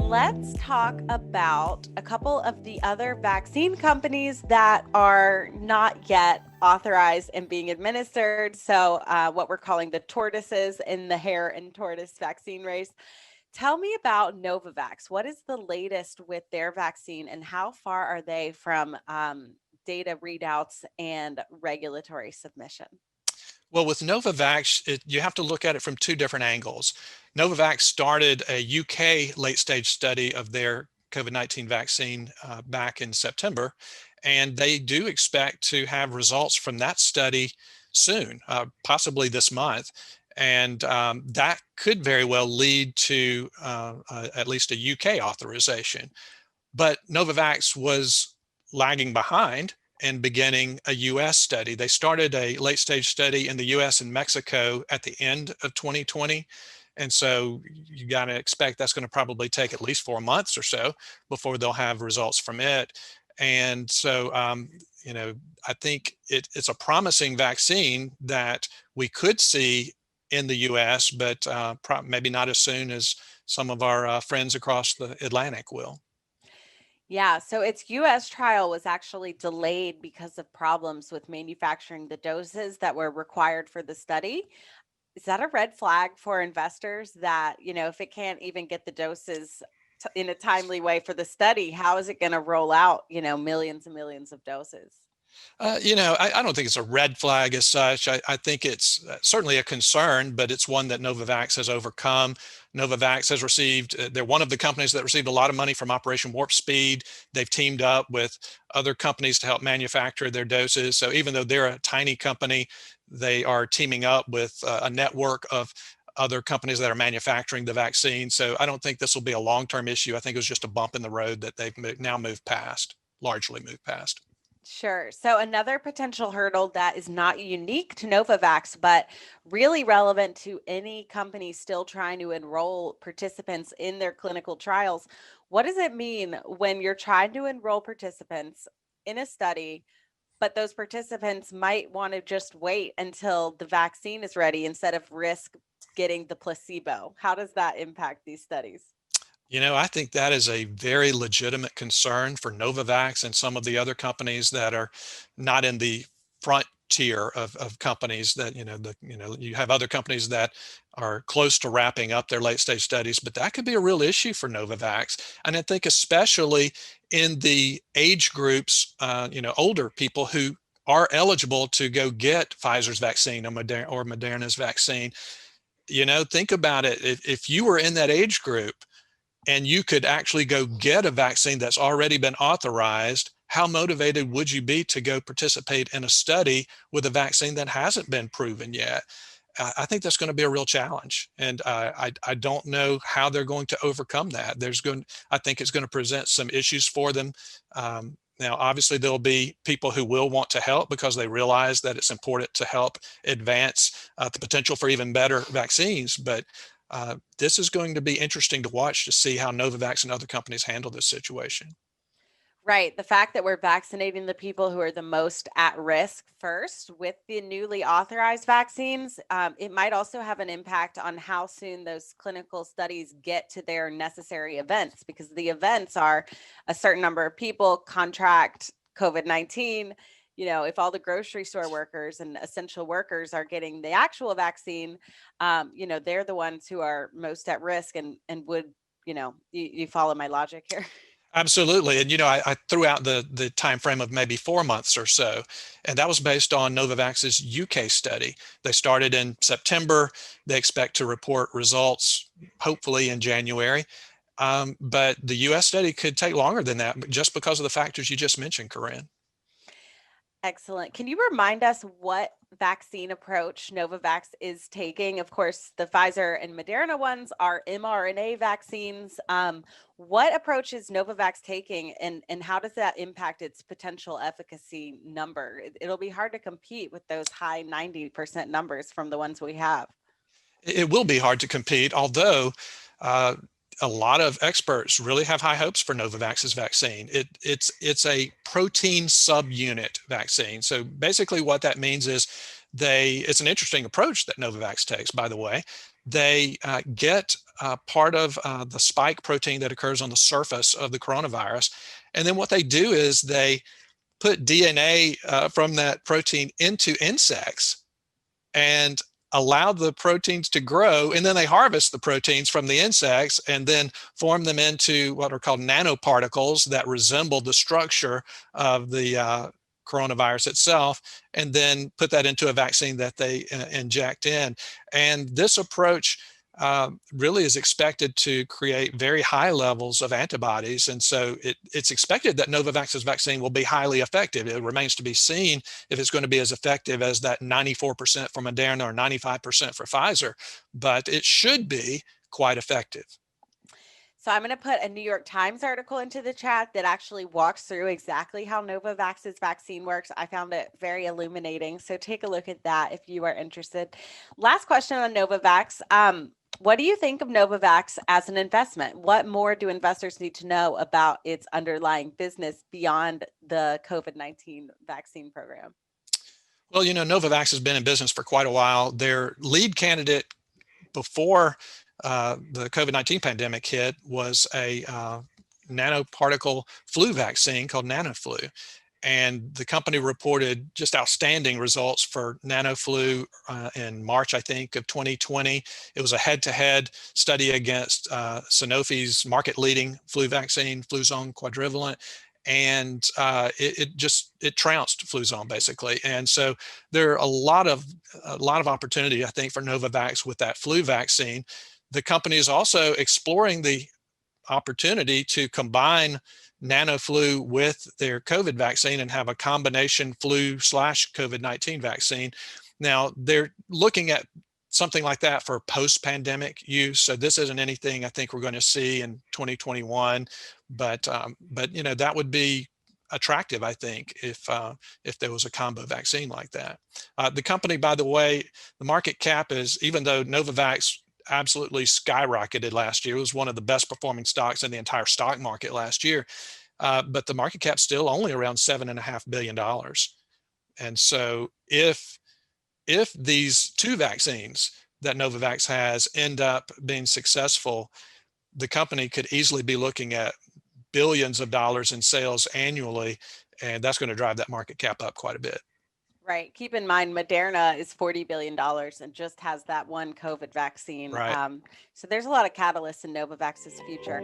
let's talk about a couple of the other vaccine companies that are not yet authorized and being administered. So, what we're calling the tortoises in the hare and tortoise vaccine race. Tell me about Novavax. What is the latest with their vaccine, and how far are they from data readouts and regulatory submission? Well, with Novavax, you have to look at it from two different angles. Novavax started a UK late-stage study of their COVID-19 vaccine back in September, and they do expect to have results from that study soon, possibly this month. And that could very well lead to at least a UK authorization. But Novavax was lagging behind and beginning a US study. They started a late stage study in the US and Mexico at the end of 2020. And so you got to expect that's going to probably take at least 4 months or so before they'll have results from it. And so, I think it's a promising vaccine that we could see in the US, but maybe not as soon as some of our friends across the Atlantic will. Yeah, so its US trial was actually delayed because of problems with manufacturing the doses that were required for the study. Is that a red flag for investors that, if it can't even get the doses in a timely way for the study, how is it going to roll out, millions and millions of doses? I don't think it's a red flag as such. I think it's certainly a concern, but it's one that Novavax has overcome. Novavax has received, they're one of the companies that received a lot of money from Operation Warp Speed. They've teamed up with other companies to help manufacture their doses. So even though they're a tiny company, they are teaming up with a network of other companies that are manufacturing the vaccine. So I don't think this will be a long-term issue. I think it was just a bump in the road that they've now moved past, largely moved past. Sure. So another potential hurdle that is not unique to Novavax, but really relevant to any company still trying to enroll participants in their clinical trials. What does it mean when you're trying to enroll participants in a study, but those participants might want to just wait until the vaccine is ready instead of risk getting the placebo? How does that impact these studies? I think that is a very legitimate concern for Novavax and some of the other companies that are not in the front tier of companies that, you have other companies that are close to wrapping up their late stage studies, but that could be a real issue for Novavax. And I think especially in the age groups, older people who are eligible to go get Pfizer's vaccine or Moderna's vaccine. Think about it. If you were in that age group, and you could actually go get a vaccine that's already been authorized, how motivated would you be to go participate in a study with a vaccine that hasn't been proven yet? I think that's going to be a real challenge, and I don't know how they're going to overcome that. I think it's going to present some issues for them. Now, obviously, there'll be people who will want to help because they realize that it's important to help advance the potential for even better vaccines. But this is going to be interesting to watch to see how Novavax and other companies handle this situation. Right. The fact that we're vaccinating the people who are the most at risk first with the newly authorized vaccines, it might also have an impact on how soon those clinical studies get to their necessary events, because the events are a certain number of people contract COVID-19. If all the grocery store workers and essential workers are getting the actual vaccine, they're the ones who are most at risk and would, you follow my logic here? Absolutely. And, I threw out the time frame of maybe 4 months or so, and that was based on Novavax's UK study. They started in September. They expect to report results hopefully in January. But the US study could take longer than that just because of the factors you just mentioned, Corinne. Excellent. Can you remind us what vaccine approach Novavax is taking? Of course, the Pfizer and Moderna ones are mRNA vaccines. What approach is Novavax taking, and how does that impact its potential efficacy number? It'll be hard to compete with those high 90% numbers from the ones we have. It will be hard to compete, although uh, a lot of experts really have high hopes for Novavax's vaccine. It's a protein subunit vaccine. So basically what that means is it's an interesting approach that Novavax takes, by the way. They get part of the spike protein that occurs on the surface of the coronavirus. And then what they do is they put DNA from that protein into insects and allow the proteins to grow, and then they harvest the proteins from the insects and then form them into what are called nanoparticles that resemble the structure of the coronavirus itself, and then put that into a vaccine that they inject in. And this approach really is expected to create very high levels of antibodies. And so it's expected that Novavax's vaccine will be highly effective. It remains to be seen if it's going to be as effective as that 94% for Moderna or 95% for Pfizer, but it should be quite effective. So I'm going to put a New York Times article into the chat that actually walks through exactly how Novavax's vaccine works. I found it very illuminating. So take a look at that if you are interested. Last question on Novavax. What do you think of Novavax as an investment? What more do investors need to know about its underlying business beyond the COVID-19 vaccine program? Well, Novavax has been in business for quite a while. Their lead candidate before the COVID-19 pandemic hit was a nanoparticle flu vaccine called NanoFlu. And the company reported just outstanding results for NanoFlu in March, I think, of 2020. It was a head-to-head study against Sanofi's market-leading flu vaccine, Fluzone Quadrivalent, and it trounced Fluzone basically. And so there are a lot of opportunity, I think, for Novavax with that flu vaccine. The company is also exploring the opportunity to combine NanoFlu with their COVID vaccine and have a combination flu/COVID-19 vaccine. Now they're looking at something like that for post-pandemic use. So this isn't anything I think we're going to see in 2021, but that would be attractive, I think, if there was a combo vaccine like that. The company, by the way, the market cap is, even though Novavax absolutely skyrocketed last year, it was one of the best performing stocks in the entire stock market last year, but the market cap still only around $7.5 billion. And so if these two vaccines that Novavax has end up being successful, the company could easily be looking at billions of dollars in sales annually, and that's going to drive that market cap up quite a bit. Right. Keep in mind, Moderna is $40 billion and just has that one COVID vaccine. Right. So there's a lot of catalysts in Novavax's future.